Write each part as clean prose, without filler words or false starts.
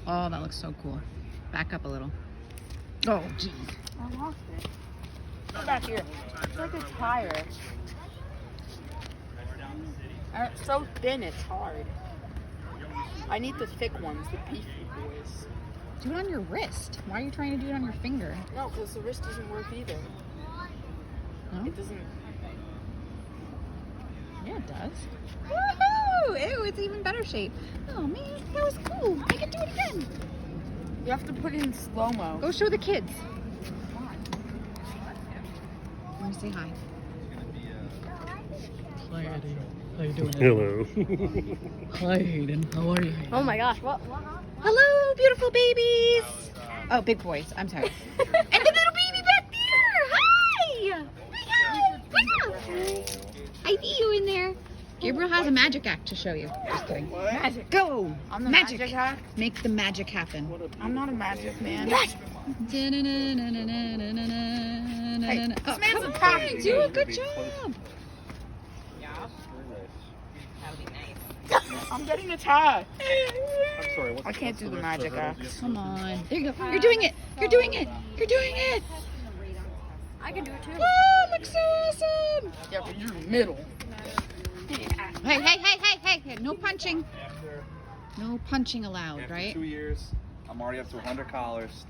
Oh, that looks so cool. Back up a little. Oh, geez. I lost it. Come back here. It's like a tire. It's so thin, it's hard. I need the thick ones, the beefy boys. Do it on your wrist. Why are you trying to do it on your finger? No, because the wrist doesn't work either. No? It doesn't. Yeah, it does. Woohoo! Ew, it's even better shape. Oh, man, that was cool. I can do it again. You have to put it in slow-mo. Go show the kids. Let me say hi. Hi, Eddie. How you doing? Hello. Hi, Hayden. How are you? Oh my gosh, what? Hello, beautiful babies. Oh, big boys. I'm sorry. And the little baby back there. Hi. Hi. I see you in there. Gabriel has a magic act to show you. Just kidding. Magic. Go. I'm the magic hack? Make the magic happen. I'm not a magic man. Hey, Hey, oh, this man's come a copy. on, do a good job. I'm getting attacked. I'm sorry. I can't do the magic act. Come on. There you go. You're doing it. You're doing it. You're doing it. I can do it too. Oh, looks so awesome. Yeah, but you're middle. Hey. No punching. No punching allowed, After right? 2 years, I'm already up to 100 collars.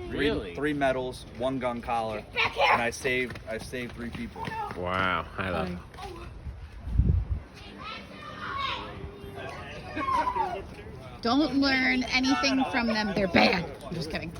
Really? 3 medals, 1 gun collar, and I saved 3 people. Wow. I love Hi. it. Don't learn anything from them. They're bad. I'm just kidding.